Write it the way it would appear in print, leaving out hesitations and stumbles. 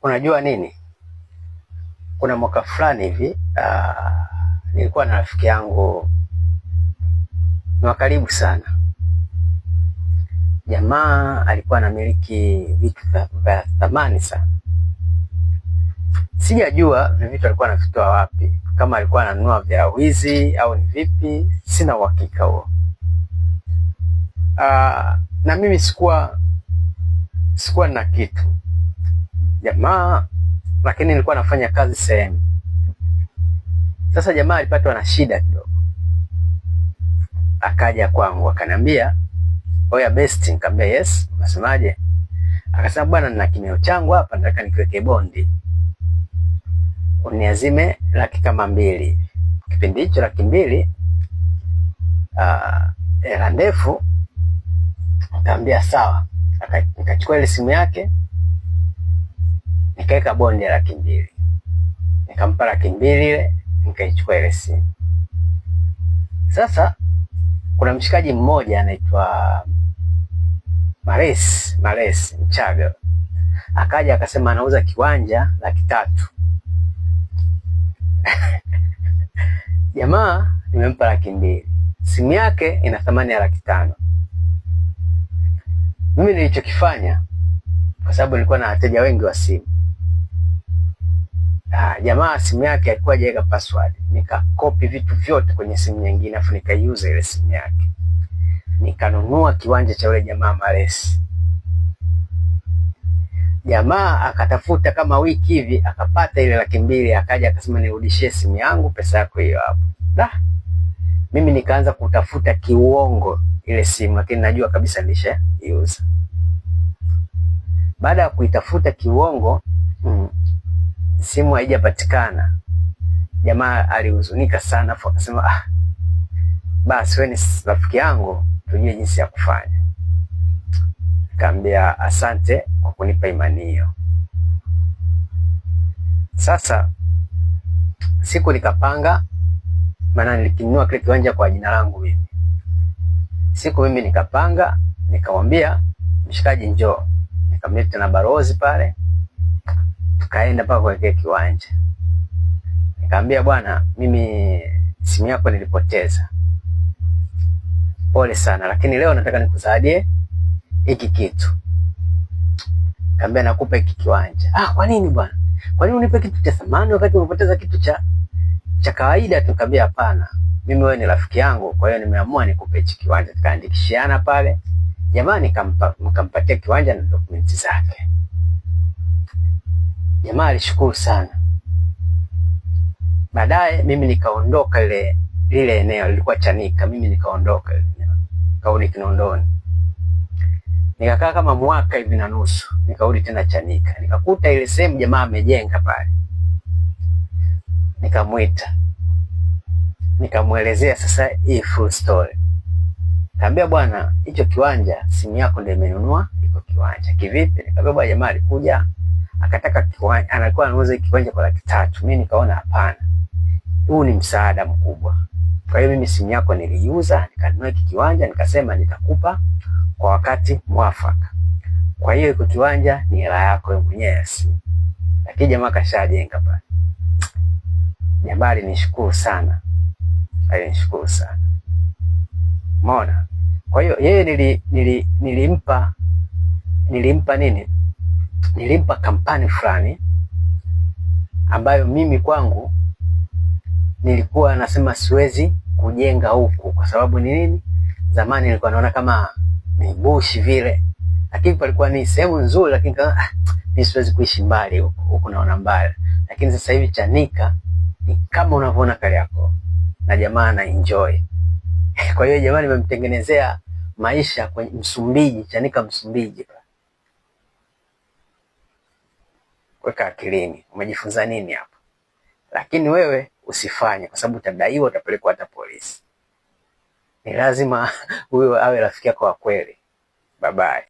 Unajua nini? Kuna mwaka fulani hivi nilikuwa na rafiki yangu ni wa karibu sana. Jamaa alikuwa anamiliki vitu vya thamani sana. Sijajua vitu alikuwa anavitoa wapi, kama alikuwa ananunua vya wizi au ni vipi, sina uhakika huo. Na mimi sikuwa na kitu jamaa, lakini nilikuwa nafanya kazi sehemu. Sasa jamaa alipatwa na shida kidogo, akaja kwangu akaniambia, "Oya best," nikamwambia yes, unasemaje? Akasema, "Bwana, nina kimeo changu hapa, nataka nikiweke bondi, uniazime $200,000. Kipindi hicho $200,000 hela ndefu." Nikamwambia sawa. Nikachukua ile simu yake, nikaweka bondi ya $200,000. Nikampa $200,000 ile, nikaichukua ile simu. Sasa kuna mshikaji mmoja anaitwa Mares Mchaga, akaja akasema anauza kiwanja $300,000. Jamaa nimempa $200,000. Simu yake ina thamani ya $500,000. Mimi nilichokifanya, kwa sababu nilikuwa na wateja wengi wa simu, jamaa simu yake alikuwa hajaweka password, nikakopi vitu vyote kwenye simu nyingine afu nikaiuza ile simu yake. Nikanunua kiwanja cha yule jamaa Mares. Jamaa akatafuta kama wiki hivi, akapata ile $200,000, akaja akasema nirudishie simu yangu, pesa yako hiyo hapo. Mimi nikaanza kutafuta kiuongo ile simu, lakini najua kabisa nilishaiuza. Baada ya kuitafuta kiuongo, simu haijapatikana. Jamaa alihuzunika sana, afu akasema basi wewe ni rafiki yangu, tujue jinsi ya kufanya. Nikamwambia asante kwa kunipa imani hiyo. Sasa siku nikapanga, maana nilikinunua kile kiwanja kwa jina langu mimi. Siku mimi nikapanga, nikamwambia mshikaji njoo. Nikamleta na barozi pale, tukaenda paka kwa kile kiwanja. Nikamwambia bwana, mimi simu yako nilipoteza, pole sana, lakini leo nataka nikusaidie hiki kitu. Nikamwambia nakupa hiki kiwanja. Kwa nini bwana? Kwa nini unipe kitu cha thamani wakati umepoteza kitu cha kawaida? Tukamwambia hapana, mimi wewe ni rafiki yangu, kwa hiyo nimeamua nikupe hiki kiwanja. Tukaandikishiana pale. Jamaa nikampatia kiwanja na dokumenti zake. Jamaa alishukuru sana. Baadaye mimi nikaondoka lile eneo, lilikuwa Chanika. Mimi nikaondoka ile eneo, kaudi Kinondoni. Nikakaa kama mwaka hivi na nusu, nikarudi tena Chanika. Nikakuta ile sehemu jamaa amejenga pale. Nikamwita, nikamuelezea sasa hii full story. Nikamwambia bwana, hicho kiwanja simu yako ndio imenunua iko kiwanja. Kivipi? Nikamwambia bwana, jamaa alikuja akataka kiwanja, anakuwa anauza kiwanja kwa $300,000. Mimi nikaona hapana, huu ni msaada mkubwa. Kwa hiyo mimi simu yako niliuza, nikanunua hiki kiwanja, nikasema nitakupa kwa wakati mwafaka. Kwa hiyo iko kiwanja ni hela yako wewe mwenyewe simu. Lakini jamaa kashajenga pale. Jamaa alinishukuru sana. Alinishukuru sana. Umeona? Kwa hiyo yeye nilimpa nini? Nilimpa kampani fulani ambayo mimi kwangu nilikuwa nasema siwezi kujenga huku kwa sababu ni nini? Zamani nilikuwa naona kama ni bushi vile. Lakini palikuwa ni sehemu nzuri, lakini mimi siwezi kuishi mbali huku naona mbali. Lakini sasa hivi Chanika ni kama unavyoona Kariakoo. Na jamaa na enjoy. Kwa hiyo jamaa nimemtengenezea maisha kwenye Msumbiji, Chanika Msumbiji. Weka akilini, umejifunza nini hapa? Lakini wewe usifanye, kwa sababu utadaiwa, utapelekwa hata polisi. Ni lazima huyo awe rafiki yako wa kweli. Bye bye.